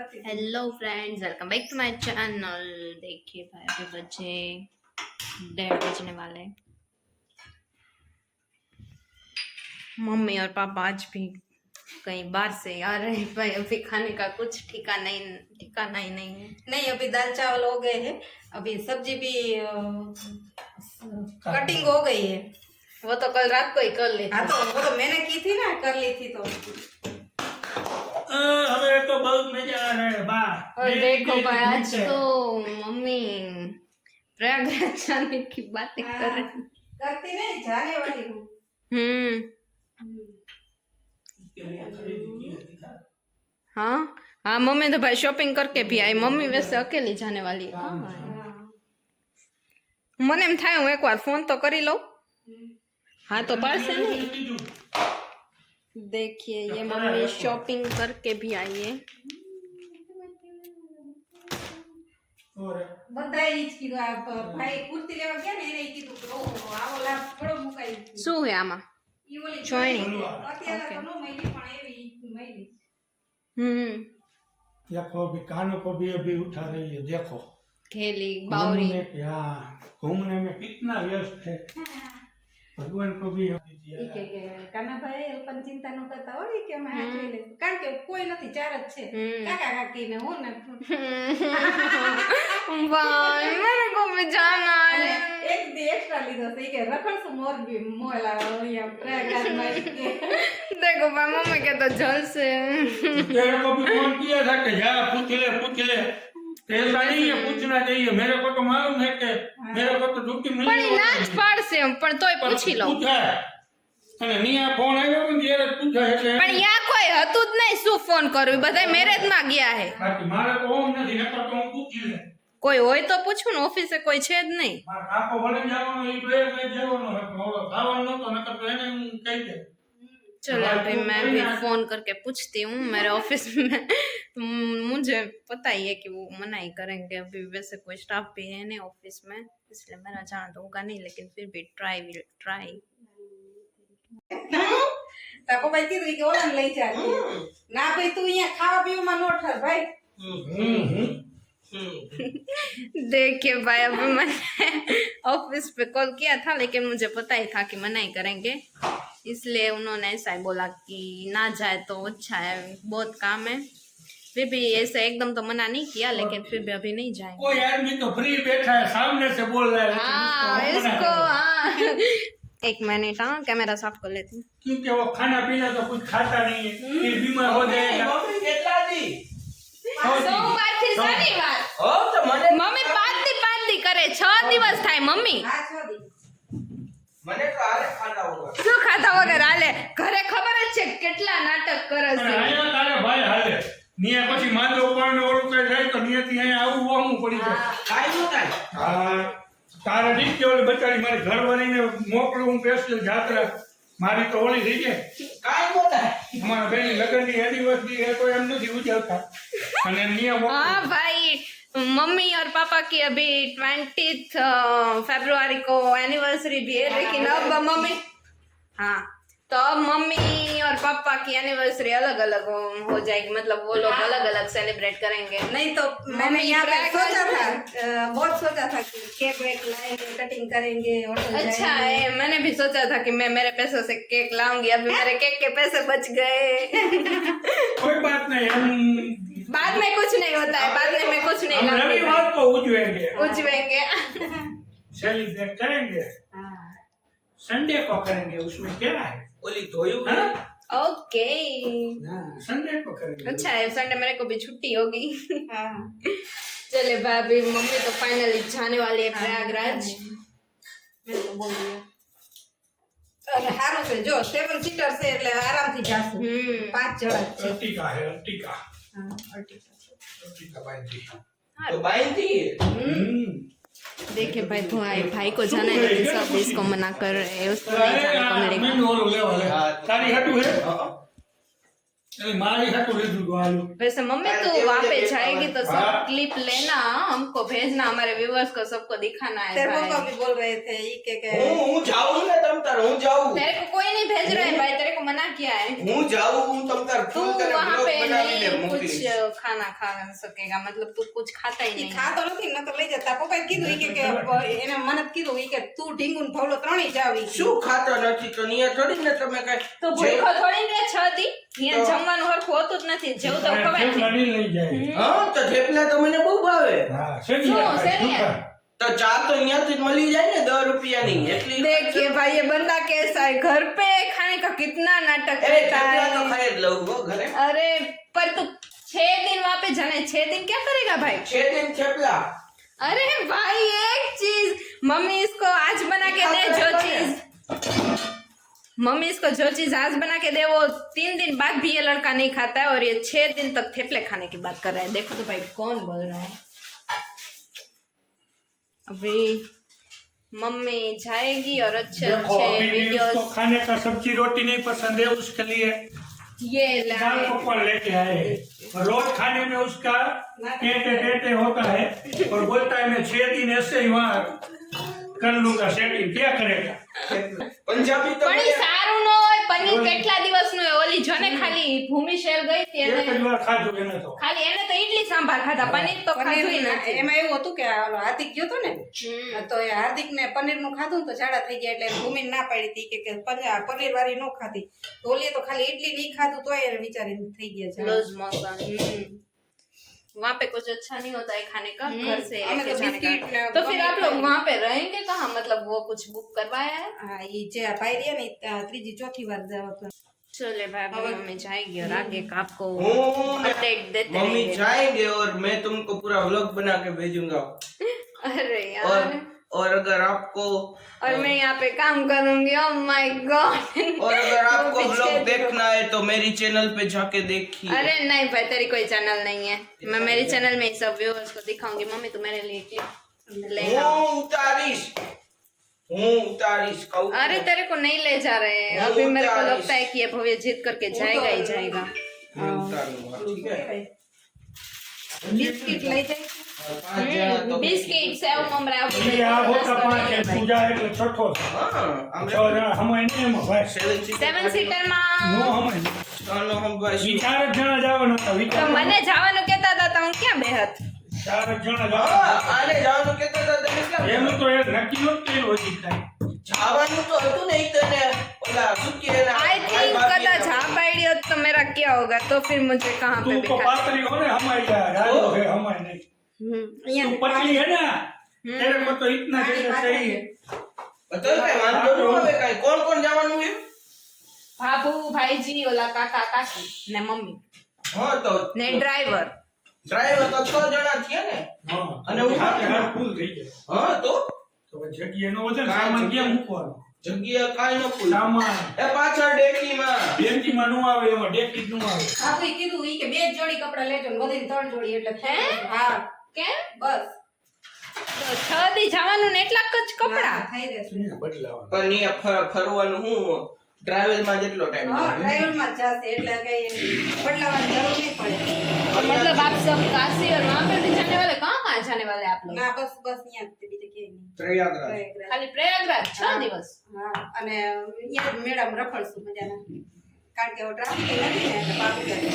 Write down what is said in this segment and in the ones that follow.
Hello friends, welcome back to my channel. देखिए भाई, अभी बजे 1:30 बजने वाले हैं। मम्मी और पापा आज भी कहीं बाहर से आ रहे हैं भाई। अभी खाने का कुछ ठिकाना ही नहीं है। नहीं, अभी दाल चावल हो गए हैं। अभी सब्जी भी कटिंग हो गई है। वो तो कल रात को ही कर ली। हाँ, तो वो तो मैंने की थी ना, कर ली थी तो। हमें तो बहुत मजा आ रहा है बा। और देखो भाई, आज तो मम्मी प्रयागराज जाने की बातें कर रही। करती नहीं, जाने वाली हूँ। हाँ हाँ, मम्मी तो भाई शॉपिंग करके भी आई। मम्मी वैसे अकेली जाने वाली है। हाँ, મને એમ થાય હું એકવાર ફોન તો કરી લઉં। हाँ तो पास है ना। देखिए ये मम्मी शॉपिंग करके भी आई है। બધા ઈ જ કીધું, આ ભાઈ કુર્તી લેવા ગયા ને એને ઈ કીધું કે ઓહો આ ઓલા થોડો મુકાઈ ગયો। શું હે આમાં? ઈ ઓલી ચોયણી। અત્યારે તો નો મળી પણ એવી મળી। देखो अभी कानों को भी अभी उठा रही है। देखो घेली बावरी। घूमने में कितना व्यस्त है। भगवान को भी ઈ કે કાનાભાઈ પણ ચિંતા ન કરતા હોય કે અમે હાચવી લઈશું, કારણ કે કોઈ નથી, ચાર જ છે, કાકા કાકી ને હું ને। भाई मेरे को भी जाना है। એક દી એક્સ્ટ્રા લીધો છે ઈ કે રખડશું મોરબી મોલા અહીંયા પ્રયાગરાજમાં ઈ કે। देखो भाई, मम्मी के तो जल से तेरे को भी फोन किया था कि जा पूछ ले। ऐसा नहीं है, पूछना चाहिए। मेरे को तो मालूम है कि मेरे को तो ड्यूटी मिली પણ ના જ પાડશે, પણ તોય પૂછી લઉં। पूछा અને નિયા ફોન આવ્યો પણ ત્યારે પૂછા એટલે પણ યા કોઈ હતું જ નહીં, શું ફોન કરવું? બધા મેરેજ માં ગયા હે। બાકી મારે તો ઓમ નથી, નકર તો હું પૂછી લે। કોઈ હોય તો પૂછું ને, ઓફિસે કોઈ છે જ નહીં। મારા કાકો વળે જવાનો, ઈ બે લઈ જવાનો હતો, ઓલો ખાવાનો નતો, નકર તો એને હું કહી દે। चलो अभी मैं भी फोन करके पूछती हूँ मेरे ऑफिस में। मुझे पता ही है कि वो मना ही करेंगे। अभी वैसे कोई स्टाफ भी है नहीं ऑफिस में, इसलिए मेरा जाना तो होगा नहीं, लेकिन फिर भी विल ट्राई। તાકો ભાઈ કીધું કે ઓલા લઈ જા। ના ભાઈ તું અહીંયા ખાવા પીવામાં નો ઠર ભાઈ। देखिए भाई, अभी मैंने ऑफिस पे कॉल किया था, लेकिन मुझे पता ही था कि मना ही करेंगे, इसलिए उन्होंने ऐसा ही बोला कि ना जाए तो अच्छा है, बहुत काम है। फिर भी ऐसे एकदम तो मना नहीं किया, लेकिन फिर भी अभी नहीं जाएंगे। कोई आदमी तो फ्री बैठा है, सामने से बोल रहा है, हाँ इसको हाँ। एक मिनट, हाँ कैमरा साफ कर लेती हूँ। क्योंकि वो खाना पीना तो कुछ खाता नहीं है, फिर बीमार हो जाएगा। સોમવાર થી શનિવાર મમ્મી 5 દી કરે, 6 દિવસ થાય મમ્મી। હા છોડી મને તો આલે ખાતા વગર શું ખાતા વગર હાલે? ઘરે ખબર જ છે કેટલા નાટક કરે અને છે। અહીંયા તારે ભાઈ હાલે, નિયા પછી માંદો પડને ઓલું કઈ જાય તો નિયાથી અહીંયા આવવું વહમું પડી જાય। કાઈ નો થાય હા, તારે ઠીક છે, ઓલી બચારી મારી ઘરવાળીને મોકલું હું સ્પેશિયલ જાત્રા, મારી તો ઓલી થઈ જાય। કાઈ નો થાય અમારા બેની લગ્નની એનિવર્સરી એ તો એમ નથી ઉજવતા, અને નિયા हाँ भाई, मम्मी और पापा की अभी 20 फरवरी को एनिवर्सरी भी है, लेकिन अब मम्मी हाँ तो अब मम्मी और पापा की एनिवर्सरी अलग अलग हो जाएगी, मतलब वो लोग अलग अलग सेलिब्रेट करेंगे। नहीं तो मैंने यहाँ पे प्रयागराज सोचा था, बहुत सोचा था कि केक वेक लाएंगे, कटिंग करेंगे, होटल अच्छा जाएंगे। है, मैंने भी सोचा था कि मैं मेरे पैसों से केक लाऊंगी, अभी मेरे केक के पैसे बच गए। कोई बात नहीं, हम बाद में कुछ नहीं होता है, बाद में मैं कुछ नहीं लाऊंगी, रविवार को उजवेंगे, उजवेंगे। सेलिब्रेट करेंगे, हाँ। संडे को करेंगे, उसमें क्या है? ઓલી ધોયું हाँ? ओके संडे को करेंगे। अच्छा है, संडे मेरे को भी छुट्टी होगी। हाँ। चले भाभी, मम्मी तो फाइनली जाने वाली है प्रयागराज। मैंने तो बोल दिया। अरे हारू से जो 7 सीटर से એટલે આરામથી જાશું। 5 જણા છે। अर्टिका है, अर्टिका, हाँ, अर्टिका। अर्टिका भाई जी। તો બાઈથી देखिए भाई, भाई को जाना है, लेकिन सब इसको मना कर रहे हैं, उसको नहीं जाने को मिलेगा। मैं और ले वाले तारी हटू है, अरे मारी हाथों ले दूँ आलू वैसे मम्मी अरे तू ये वहाँ मुझे पे देखा जाएगी है। तो सब हाँ। क्लिप लेना, हमको भेजना, हमारे व्यूवर्स को सबको दिखाना है तेरे भाई। पापा भी बोल रहे थे ये के હું જાઉં ને તમ તાર હું જાઉં तेरे को कोई नहीं भेज रहा है भाई, तेरे को मना किया है। હું જાઉં હું તમ તાર तू ફોન કરે वहाँ બ્લોગ पे બનાવીને नहीं મોકલીશ कुछ खाना खा सकेगा, मतलब तू कुछ खाता ही ઈ नहीं। ખાતો નથી ન તો લઈ જતા પપ્પાએ કીધું ઈ કે એને મને કીધું ઈ કે તું ઢીંગુન ભવલો ત્રણેય જાવ ઈ કે. શું ખાતો નથી તો નિયા થોડી ને તમે કઈ તો ભૂખો થોડી ને છ દી અહીંયા તો- જમવાનું હરખું હોતું જ નથી, જેવું તો ખવાય છે। लड़ी नहीं जाए હા તો થેપલા તો મને બહુ ભાવે हाँ सही શું, है શેની भाई, है? તો ચા તો અહીંયાથી જ મળી જાય ને 10 રૂપિયાની એટલી देखिए भाई ये बंदा कैसा है, घर पे खाने का कितना नाटक એ करता થેપલા તો है। ખાઈ જ લઉં હો ઘરે अरे पर तू 6 दिन वहाँ पे जाने, 6 दिन क्या करेगा भाई? 6 दिन थेपला अरे भाई एक चीज, मम्मी इसको आज बना के दे जो चीज, मम्मी इसको जो चीज आज बना के दे वो 3 दिन बाद भी ये लड़का नहीं खाता है, और ये 6 दिन तक थेपले खाने की बात कर रहा है। देखो तो भाई कौन बोल रहा है। अभी मम्मी जाएगी और अच्छे देखो अच्छे अभी भी उसको वीडियोस खाने का सब्जी रोटी नहीं पसंद है, उसके लिए ये दाल लाए। पकवान लेके आए हैं। और रोज खाने में उसका टेटे टेटे होता है और बोलता है मैं 6 दिन ऐसे ही वहाँ कर लूंगा सेटिंग, क्या करेगा? પંજાબી તો પણ ઈ સારું ન હોય, પનીર કેટલા દિવસનું હોય? ઓલી જોને ખાલી ભૂમિ શેર ગઈ હતી एक એને જ વાર ખાધું એને તો ખાલી એને તો ઇડલી સાંભાર ખાધા, પનીર તો ખાધું ય પનીર નથી। એમાં એવું હતું કે આ ઓલો હાર્દિક ગયો તો ને તો એ હાર્દિક ને પનીર નું ખાધું ને તો ઝાડા થઈ ગયા એટલે ભૂમિ ના પાડી હતી કે પનીર વાળી નો ખાધી તો ઓલીએ તો ખાલી ઇડલી નહીં ખાધું તોય એને વિચારીને થઈ ગયા છે लूज मोशन। वहाँ पे कुछ अच्छा नहीं होता है खाने का, घर से हमें लेके तो जाने बिस्किट का। ने तो फिर आप लोग खाई। वहाँ पे रहेंगे कहाँ, मतलब वो कुछ बुक करवाया है? હા ઈ જે આ ભાઈ રહ્યા ને ઈ ત્રીજી ચોથી વાર જવા चले भाई अभी मम्मी जाएगी और आगे का आपको હું ને अपडेट देते मम्मी रहेंगे। जाएंगे और मैं तुमको पूरा व्लॉग बना के भेजूंगा अरे और यार, अगर आपको और मैं यहाँ पे काम करूंगी। Oh my God. और अगर आपको व्लॉग देखना है तो मेरी चैनल पे जाके देखिए अरे नहीं भाई, तेरी कोई चैनल नहीं है, मैं मेरी चैनल में ही सब व्यूअर्स को दिखाऊंगी। मम्मी तू मेरे लिए क्लिप लेना। હું ઉતારીશ કહું अरे तेरे को नहीं ले जा रहे हैं, अभी मेरे को लगता है कि ये भव्य जीत करके जाएगा ही जाएगा। मैं उतारूंगा ठीक है બિસ્કિટ લઈ જાય पांच जણા तो बिस्किट सेव ममरा એટલે આ હોતા પાંચ છે, પૂજા એટલે છઠ્ઠો છે. हाँ 6 જણા હમાય નહીં એમાં ભાઈ. 7 सीटर નો માં હમાય નહીં. ચાલો हम भाई વિચાર જ જણા જવાના હતા, તો વિચાર મને જવાનું કહેતા હતા તો હું ક્યાં બેહત? 4 જ જણા हाँ જવાના. આને જવાનું કહેતા હતા તમે કેમ એનું તો એક નક્કી નહોતું કર્યું હજી કાંઈ. જવાનું તો હતું ને ઈ તને ઓલા શું કહે એના आई थिंक ભાભી कदा जा पाई हो तो मेरा क्या होगा, तो फिर मुझे कहाँ पे તું તો बिठा? પાતળી હો ને હમાય જાય, રાજો है हमाय नहीं. तू पतली है ना, तेरे को तो इतना जैसे चाहिए. તો કઈ વાંધો ન આવે કાઈ કોણ કોણ જવાનું છે बाबू भाई जी ओला काका काकी ने मम्मी હા તો ने ड्राइवर। ડ્રાઈવર તો 6 જણા છે ને हाँ, અને હું હાથે હાથ ફૂલ થઈ જાય. હા તો તો જગ્યા નો વધે ને, સામાન ક્યાં મૂકવાનો? જગ્યા કાઈ ન ફૂલ સામાન એ પાછળ ડેકીમાં બેંકીમાં નો આવે, એમાં ડેકી જ નો આવે. આપણે કીધું ઈ કે 2 જોડી કપડા લેજો ને વધીને 3 જોડી એટલે હે? હા કેમ? બસ તો 6 દી જવાનું ને એટલા જ કપડા? થઈ રહેશે બદલાવાનું. પણ અહીંયા ફરવાનું હું ટ્રાવેલમાં જેટલો ટાઈમ હા લાગે ડ્રાઈવરમાં જ જશે એટલે કઈ બદલાવાની જરૂર નહીં પડે तो मतलब आप सब काशी और वहाँ पे भी जाने वाले, कहाँ जाने वाले आप लोग? ના બસ બસ અહીંયા જ બીજે ક્યાંય નહીં પ્રયાગરાજ પ્રયાગરાજ. खाली प्रयागराज 6 दिवस? હા અને અહીંયા જ મેળામાં રખડશું મજાના કારણ કે ટ્રાફિક નથી ને એટલે પાકું જાય.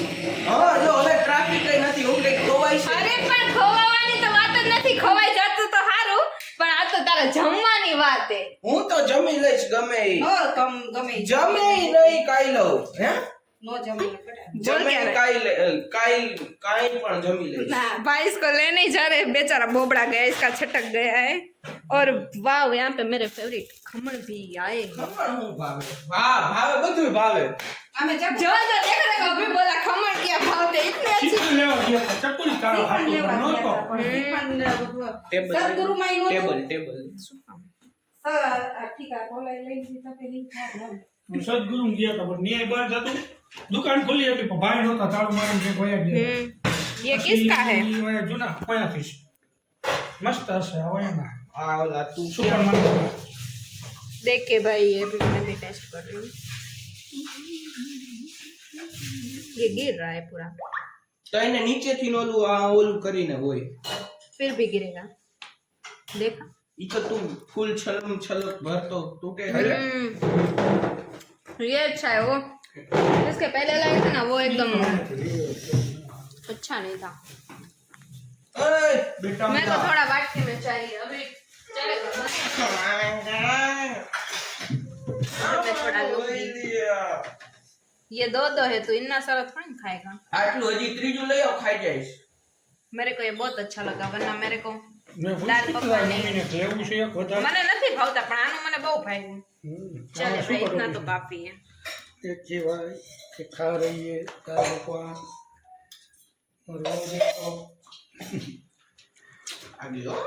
હા જો હવે ટ્રાફિક કઈ નથી હું કઈ ખોવાય છે અરે પણ ખોવાવાની તો વાત જ નથી, ખોવાઈ જતું તો સારું, પણ આ તો તારા જમવાની વાત હે। હું તો જમી લઈશ ગમે ઈ. હો ગમે ઈ. જમે ઈ નહીં કાઈ લઉં હે નો જમે બેટા बोल જમે क्या ઈ કાઈ કાઈ પણ જમી લઈશ ना भाई इसको लेने ही जा रहे हैं, बेचारा बोबड़ा गया, इसका छटक गया है। और वाह यहाँ पे मेरे फेवरेट खमण भी आए हैं। ખબર હું ભાવે ભાવે બધું ભાવે અમે જબ जो जो देखो देखो अभी बोला खमण क्या भाव थे, इतने अच्छे। ચીકુ લેવા ગયા હતા, ચકુલી કાળો હાથો લેવા નહોતો. ગયા હતા, પણ શ્રીખંડ, ટેબલ સદગુરુમાં ઈ નહોતું. ટેબલ ઠીક આ બોલાય લઈ દીધા કે નહીં થાય ને. સદગુરુ ગયા હતા, પણ ન્યાય બંધ હતું. દુકાન ખુલી હતી પણ ભાઈ નહોતા, તાળું મારીને જે ગયા ગયા. ये किसका है? પછી ઓયા જૂના કોયાથી છે. મસ્ત હશે આ ઓયાના. આ ઓલા તું સુપર માર્કેટ. देख के भाई ये भी मैं भी टेस्ट कर रही हूँ। ये गिर रहा है पूरा, તો એને નીચેથી ઓલું આ ઓલું કરીને હોય. फिर भी गिरेगा, देखा। ઈ તો તું ફૂલ છલમ છલક ભરતો તું કે ये अच्छा है वो, इसके पहले लाए थे ना वो एकदम अच्छा नहीं था। ઓય બેટા मेरे को थोड़ा बाटकी में चाहिए अभी, चलेगा बस। मैं थोड़ा लूंगी, ये दो है तो इतना सारा थोड़ी ना खाएगा। આટલું હજી ત્રીજું લઈ આવ ખાઈ જઈશ. मेरे को ये बहुत अच्छा लगा, वरना मेरे को મેં દાળ પૂછ્યું પકવાન તું નહીં. મમ્મીને કે લેવું છે એક વધારે. મને નથી ભાવતા પણ આનું મને બહુ ભાવ્યું। चले આમાં શું भाई इतना કરવું तो છે? काफी है। एक जीवाई के खा रही है दाल पकवान और वो देखो આવી હો.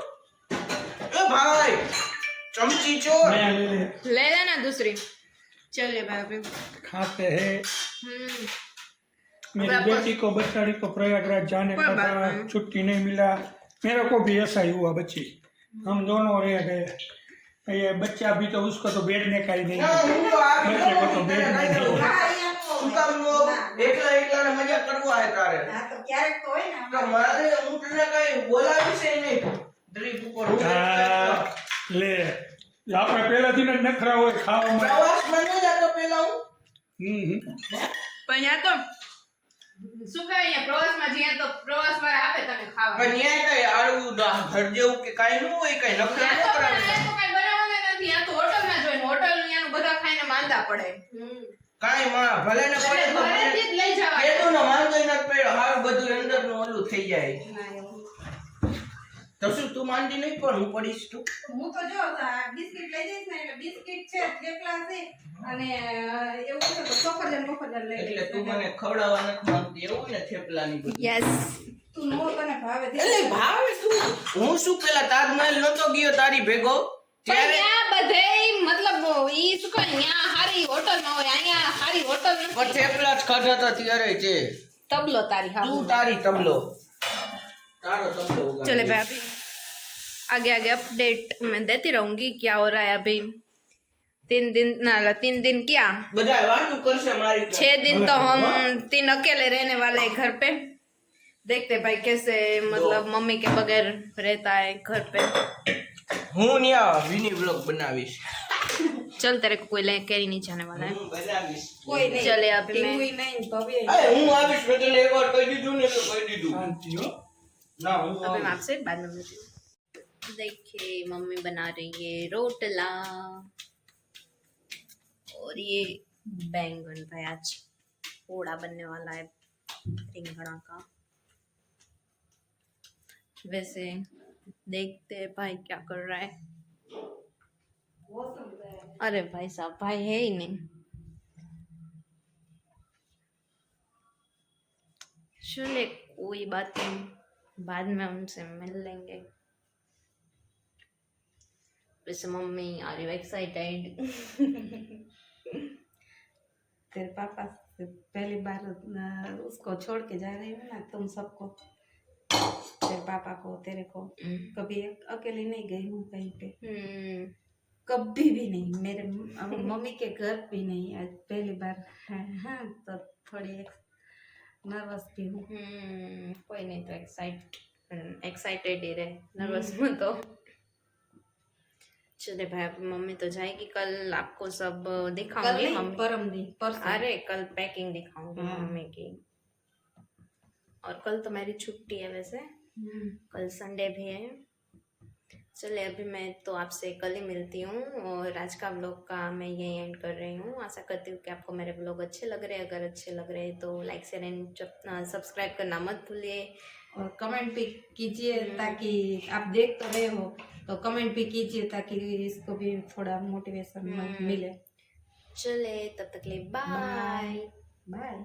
એ ભાઈ ચમચી ચોર. मैं ले ले ले लेना दूसरी। चलिए भाई अभी खाते हैं। मेरी बराबर। बेटी को बच्चाड़ी को प्रयागराज जाने कोई का बात था, नहीं। छुट्टी नहीं मिला। मेरे को भी ऐसा ही हुआ बच्ची, हम दोनों रह गए। ये बच्चा भी तो उसको तो बैठने का ही नहीं ના, है। હું તો આવી બચ્ચે કો તો ગયો. बैठना ही नहीं है। હા, અહીંયા શું કામનો એકલા એકલાને મજા કરવા હે તારે? હા, તો ક્યારેક તો હોય ને તો મારે હું તને કઈ બોલાવીશ ય નહીં. દ્રીપ ઉપર હું આ, લે આપણે પહેલાથી જ નખરા હોય ખાવામાં। પ્રવાસમાં ન જતો પેલા હું. પણ યા તો શું કહેવાય, અહીંયા પ્રવાસમાં જઈએ તો પ્રવાસ વાળા આપે તને ખાવા। પણ ન્યાય કઈ આડું ઘર જેવું કે કાંઈ ન હોય, કઈ નખરા ન યા તો પણ કરાવે. અહીંયા તો કાંઈ બનાવવાના નથી, યા તો હોટલમાં જોઈને હોટલનું યાનું બધા ખાઈને માંદા પડે। કાંઈ માં ભલે ને પડે તો ઘરેથી જ લઈ જવા કેદું ને વાંધો ય નથી પડ્યો. હારું બધું અંદરનું ઓલું થઈ જાય. તો શું તું માંદી નહીં પણ હું પડીશ તું? હું તો જો બિસ્કિટ લઈ જઈશ ને એટલે બિસ્કિટ છે, થેપલા છે અને એવું છે તો સફરજન લઈ એટલે જઈશ. તું મને ખવડાવવા નથી માંગતી એવું ને થેપલાની બધું. યસ। તું નો તને ભાવે એટલે ભાવે તું. હું શું પેલા તાજમહેલ નતો ગયો તારી ભેગો પણ ત્યારે ત્યાં બધેય મતલબ ઈ શું કહે, ત્યાં હારી હોટલ ન હોય, અહીંયા હારી હોટલ પણ નથી। થેપલા જ ખાધા હતા ત્યારે છે. તબલો તારી હા। તું તારી તબલો તારો તબલો ઉગાડ. चले भाई अभी आगे आगे अपडेट मैं देती रहूंगी क्या हो रहा है। अभी 3 दिन क्या, બધા વાતું કરશે મારી પર. 6 दिन तो हम 3 अकेले रहने वाले हैं घर पे। देखते भाई कैसे मतलब मम्मी के बगैर रहता है घर पे। હું ન્યા વિની વ્લોગ બનાવીશ. चल तेरे को कोई लेके ही नहीं जाने वाला है। હું બનાવીશ. કોઈ નહીં चले अभी मैं ટીવી નહીં ભવ્ય અરે હું આવીશ મેં તને એકવાર કહી દીધું ને તો કહી દીધું. शांति हो। ના હું अभी मैं આવીશ. आपसे बाद में मिलती हूँ। देखिए मम्मी बना रही है रोटला और ये बैंगन भाई आज पोड़ा बनने वाला है रिंगणा का। वैसे देखते हैं भाई क्या कर रहा है। अरे भाई साहब भाई है ही नहीं। चलिए कोई बात नहीं, बाद में उनसे मिल लेंगे। वैसे मम्मी आर यू एक्साइटेड? तेरे पापा से पहली बार उसको छोड़ के जा रही हो ना तुम सबको, तेरे पापा को तेरे को। कभी अकेली नहीं गई हूँ कहीं पे, कभी भी नहीं। मेरे मम्मी के घर भी नहीं, आज पहली बार है। हाँ तो थोड़ी नर्वस भी हूँ। कोई नहीं तो एक्साइटेड ही रहे, नर्वस मत हो। चले भाई अब मम्मी तो जाएगी, कल आपको सब कल दिखाऊंगी। नहीं, मम्मी परम दिन परसों। अरे कल पैकिंग दिखाऊंगी हाँ। मम्मी की। और कल तो मेरी छुट्टी है वैसे, कल संडे भी है। चलिए अभी मैं तो आपसे कल ही मिलती हूँ और आज का व्लॉग का मैं यही एंड कर रही हूँ। आशा करती हूँ कि आपको मेरे व्लॉग अच्छे लग रहे हैं। अगर अच्छे लग रहे हैं तो लाइक शेयर एंड सब्सक्राइब करना मत भूलिए। और कमेंट भी कीजिए ताकि आप देख तो रहे हो तो कमेंट भी कीजिए ताकि इसको भी थोड़ा मोटिवेशन मिले। चले तब तक के लिए बाय। बाय।